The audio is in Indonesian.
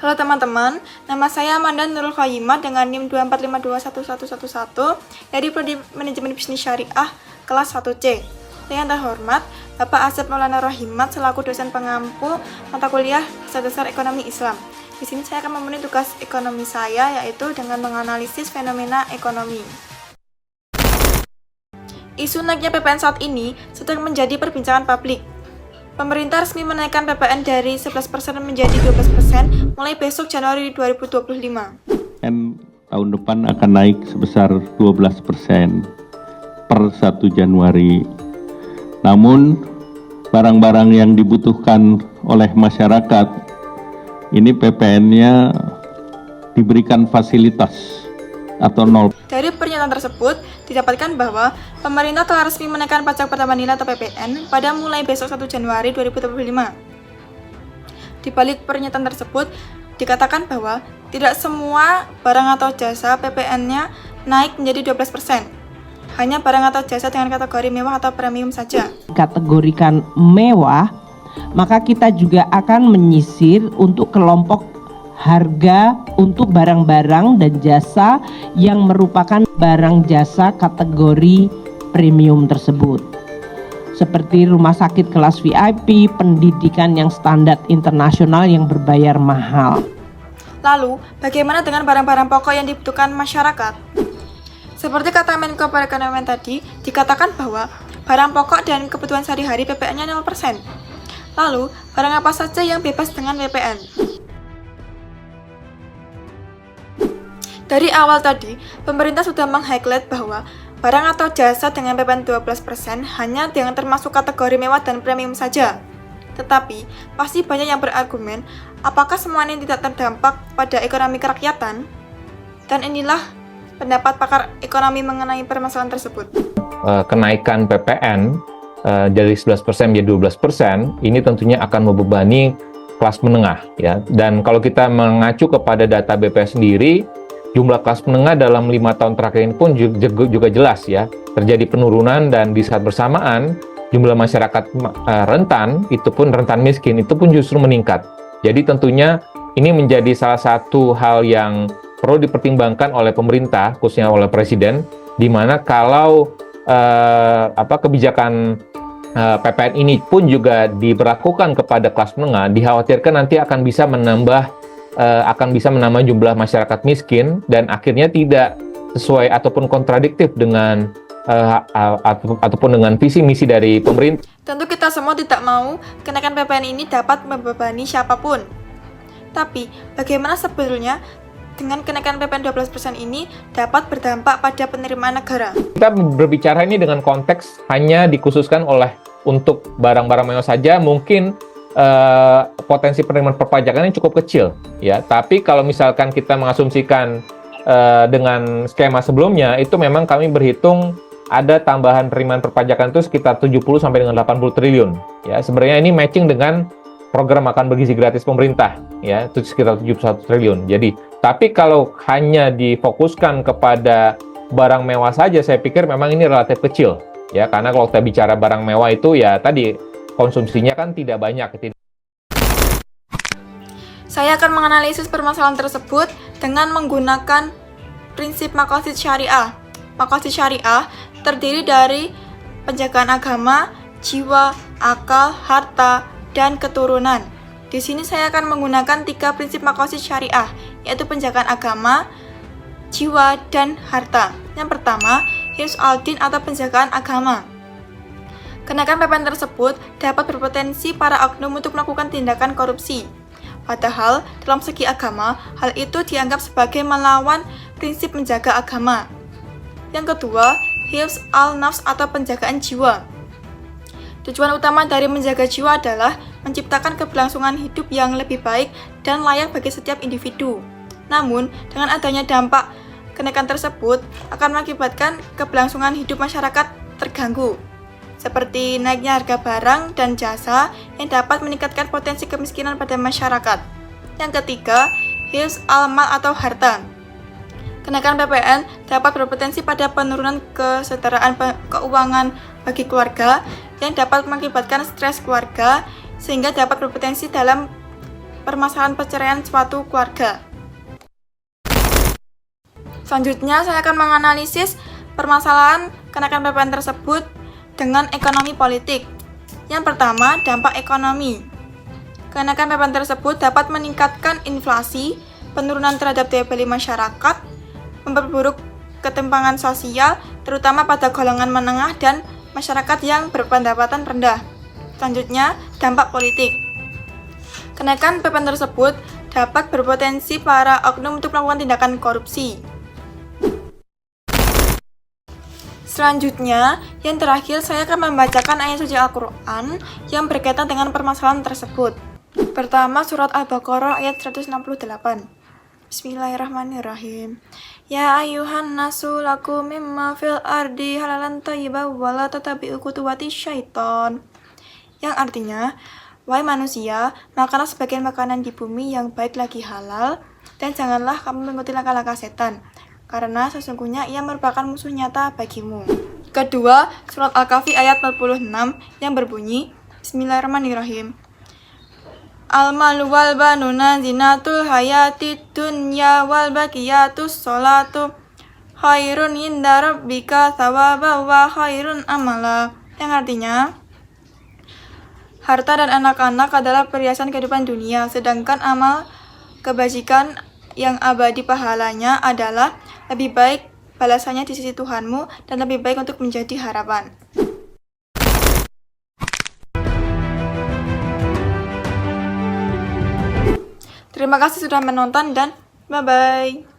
Halo teman-teman, nama saya Amanda Nurul Khayyimah dengan NIM 245211111 dari Prodi Manajemen Bisnis Syariah kelas 1C. Yang terhormat, Bapak Asep Maulana Rohimat selaku dosen pengampu mata kuliah Dasar Ekonomi Islam. Di sini saya akan memenuhi tugas ekonomi saya, yaitu dengan menganalisis fenomena ekonomi. Isu naiknya PPN saat ini sedang menjadi perbincangan publik. Pemerintah resmi menaikkan PPN dari 11% menjadi 12% mulai besok Januari 2025. Tahun depan akan naik sebesar 12% per 1 Januari. Namun, barang-barang yang dibutuhkan oleh masyarakat, ini PPN-nya diberikan fasilitas atau nol. Dari pernyataan tersebut, didapatkan bahwa pemerintah telah resmi menaikkan pajak pertambahan nilai atau PPN pada mulai besok 1 Januari 2025. Di balik pernyataan tersebut, dikatakan bahwa tidak semua barang atau jasa PPN-nya naik menjadi 12%. Hanya barang atau jasa dengan kategori mewah atau premium saja. Kategorikan mewah, maka kita juga akan menyisir untuk kelompok harga untuk barang-barang dan jasa yang merupakan barang jasa kategori premium tersebut, seperti rumah sakit kelas VIP, pendidikan yang standar internasional yang berbayar mahal. Lalu, bagaimana dengan barang-barang pokok yang dibutuhkan masyarakat? Seperti kata Menko Perekonomian tadi, dikatakan bahwa barang pokok dan kebutuhan sehari-hari PPN-nya 0%. Lalu, barang apa saja yang bebas dengan PPN? Dari awal tadi, pemerintah sudah meng-highlight bahwa barang atau jasa dengan PPN 12% hanya dengan termasuk kategori mewah dan premium saja. Tetapi, pasti banyak yang berargumen, apakah semua ini tidak terdampak pada ekonomi kerakyatan? Dan inilah pendapat pakar ekonomi mengenai permasalahan tersebut. Kenaikan PPN dari 11% menjadi 12%, ini tentunya akan membebani kelas menengah, ya. Dan kalau kita mengacu kepada data BPS sendiri, jumlah kelas menengah dalam 5 tahun terakhir ini pun juga jelas, ya, terjadi penurunan, dan di saat bersamaan jumlah masyarakat rentan, itu pun rentan miskin, itu pun justru meningkat. Jadi tentunya ini menjadi salah satu hal yang perlu dipertimbangkan oleh pemerintah, khususnya oleh Presiden, di mana kalau kebijakan PPN ini pun juga diberlakukan kepada kelas menengah, dikhawatirkan nanti akan bisa menambah jumlah masyarakat miskin, dan akhirnya tidak sesuai ataupun kontradiktif dengan ataupun dengan visi misi dari pemerintah. Tentu kita semua tidak mau kenaikan PPN ini dapat membebani siapapun. Tapi, bagaimana sebetulnya dengan kenaikan PPN 12% ini dapat berdampak pada penerimaan negara? Kita berbicara ini dengan konteks hanya dikhususkan untuk barang-barang mewah saja, mungkin potensi penerimaan perpajakan ini cukup kecil, ya. Tapi kalau misalkan kita mengasumsikan dengan skema sebelumnya, itu memang kami berhitung ada tambahan penerimaan perpajakan itu sekitar 70 sampai dengan 80 triliun, ya. Sebenarnya ini matching dengan program makan bergizi gratis pemerintah, ya, itu sekitar 71 triliun. Jadi, tapi kalau hanya difokuskan kepada barang mewah saja, saya pikir memang ini relatif kecil, ya, karena kalau kita bicara barang mewah itu, ya tadi konsumsinya kan tidak banyak. Saya akan menganalisis permasalahan tersebut dengan menggunakan prinsip maqasid syariah. Maqasid syariah terdiri dari penjagaan agama, jiwa, akal, harta, dan keturunan. Di sini saya akan menggunakan 3 prinsip maqasid syariah, yaitu penjagaan agama, jiwa, dan harta. Yang pertama, hifz al-din atau penjagaan agama. Kenaikan PPN tersebut dapat berpotensi para oknum untuk melakukan tindakan korupsi. Padahal, dalam segi agama, hal itu dianggap sebagai melawan prinsip menjaga agama. Yang kedua, hifz al-nafs atau penjagaan jiwa. Tujuan utama dari menjaga jiwa adalah menciptakan keberlangsungan hidup yang lebih baik dan layak bagi setiap individu. Namun, dengan adanya dampak kenaikan tersebut akan mengakibatkan keberlangsungan hidup masyarakat terganggu, seperti naiknya harga barang dan jasa yang dapat meningkatkan potensi kemiskinan pada masyarakat. Yang ketiga, hifz al-mal atau harta. Kenaikan PPN dapat berpotensi pada penurunan kesejahteraan keuangan bagi keluarga yang dapat mengakibatkan stres keluarga, sehingga dapat berpotensi dalam permasalahan perceraian suatu keluarga. Selanjutnya, saya akan menganalisis permasalahan kenaikan PPN tersebut dengan ekonomi politik. Yang pertama, dampak ekonomi. Kenaikan PPN tersebut dapat meningkatkan inflasi, penurunan terhadap daya beli masyarakat, memperburuk ketimpangan sosial, terutama pada golongan menengah dan masyarakat yang berpendapatan rendah. Selanjutnya, dampak politik. Kenaikan PPN tersebut dapat berpotensi para oknum untuk melakukan tindakan korupsi. Selanjutnya, yang terakhir saya akan membacakan ayat suci Al-Quran yang berkaitan dengan permasalahan tersebut. Pertama, surat Al-Baqarah ayat 168. Bismillahirrahmanirrahim. Ya ayyuhan nasu lakum mimma fil ardi halalan thayyiban wa la tatabi'u khutuwati syaiton. Yang artinya, wahai manusia, makanlah sebagian makanan di bumi yang baik lagi halal, dan janganlah kamu mengikuti langkah-langkah setan, karena sesungguhnya ia merupakan musuh nyata bagimu. Kedua, surat Al-Kahfi ayat 46 yang berbunyi, Bismillahirrahmanirrahim. Al-malu wal banuna zinatul hayati dunya wal baqiyatus sholatu khairun inda rabbika thawaba wa khairun amala. Yang artinya, harta dan anak-anak adalah perhiasan kehidupan dunia, sedangkan amal kebajikan yang abadi pahalanya adalah lebih baik balasannya di sisi Tuhanmu dan lebih baik untuk menjadi harapan. Terima kasih sudah menonton dan bye-bye.